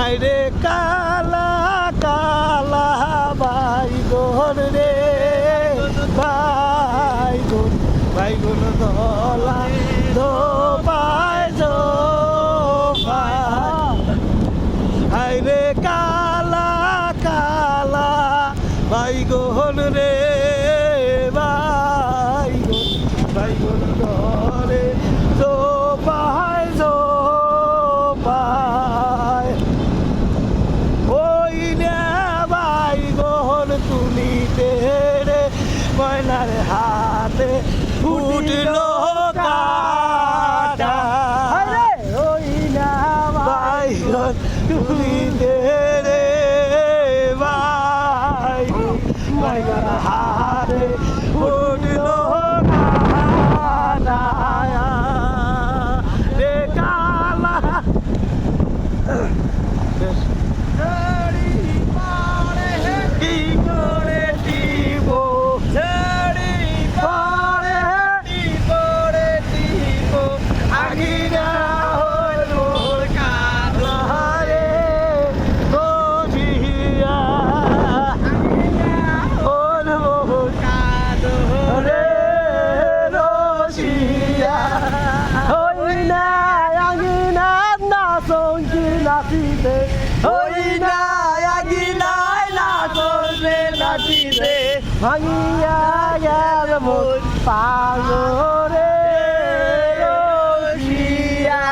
হাইরে কালা কালা বাইগন রে বাইগন বাইগন দলা দোপায় হাইরে কালা কালা বাইগন রে বাইগন বাইগন দরে দোপায় ওই নে বাইগন তুলিতে রে ময়নার হাতে উঠলো কাটা ওই না বাইগন তুলিতে রে বাইগন হাতে উঠলো কাটা রে কালা কি করে দিব আগিনা হলো কাঁদরে রসিয়া হলো কাঁদরে রসিয়া ওই না আগিনা না সঙ্গী নাচিতে ওই না আগিনায় না চলবে নাচিতে ভাঙিয়া গেল মোর পাগরে রসিয়া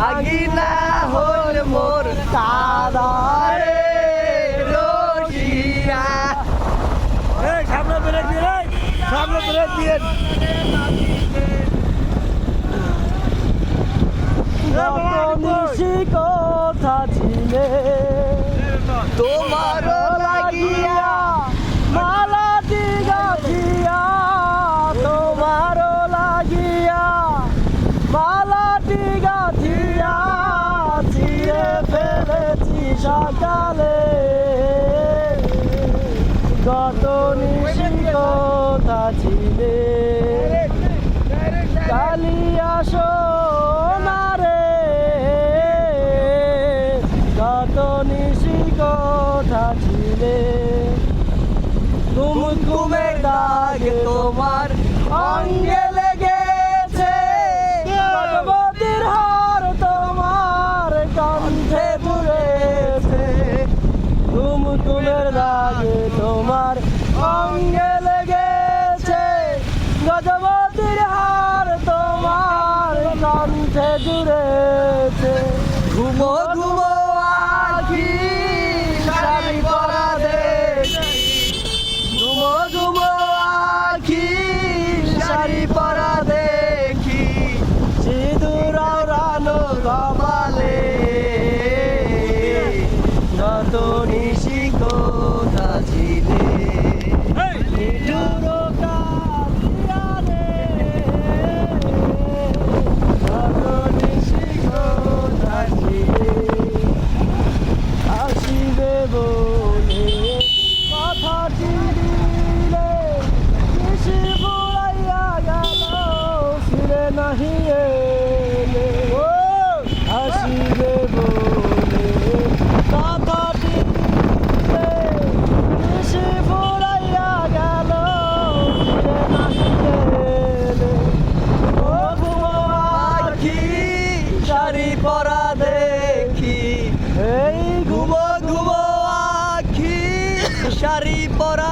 আগিনা হল মোর কাদারে রসিয়া সামনে ব্রেক দিয়ে সামনে ব্রেক দিয়ে কথা ছিলে তোমার লাগিয়া মালাটি গাছিয়া তোমার লাগিয়া মালাটি গাছিয়া ছিঁড়ে ফেলেছি সকালে কত নিশি কথা ছিলে কালিয়া সোনারে কত নিশি কথা ছিলে কুমকুমের দাগে তোমার অঙ্গে লেগেছে ভগবতীর হার তোমার কণ্ঠে পুড়েছে কুমকুমের দাগে তোমার অঙ্গে লেগেছে গজবতীর হার তোমার কণ্ঠে জুড়েছে ঘুমো ঘুমো আখি শাড়ি পরা দেখি ঘুমো ঘুমো আখি শাড়ি পরা দেখি সিঁদুর রানো কপালে কত নিশি কথা ছিলে আসিবে বলে কথা চিনিলে কৃষি বুড়াইয়া গেল ফিরে নাহি এলে আসিবে বলে কথা চিনিলে কৃষি বুড়াইয়া গেল ফিরে নাহি এলে ও আখি শাড়ি পরা দেখি এই ঘুমো ঘুমো আখি শাড়ি পরা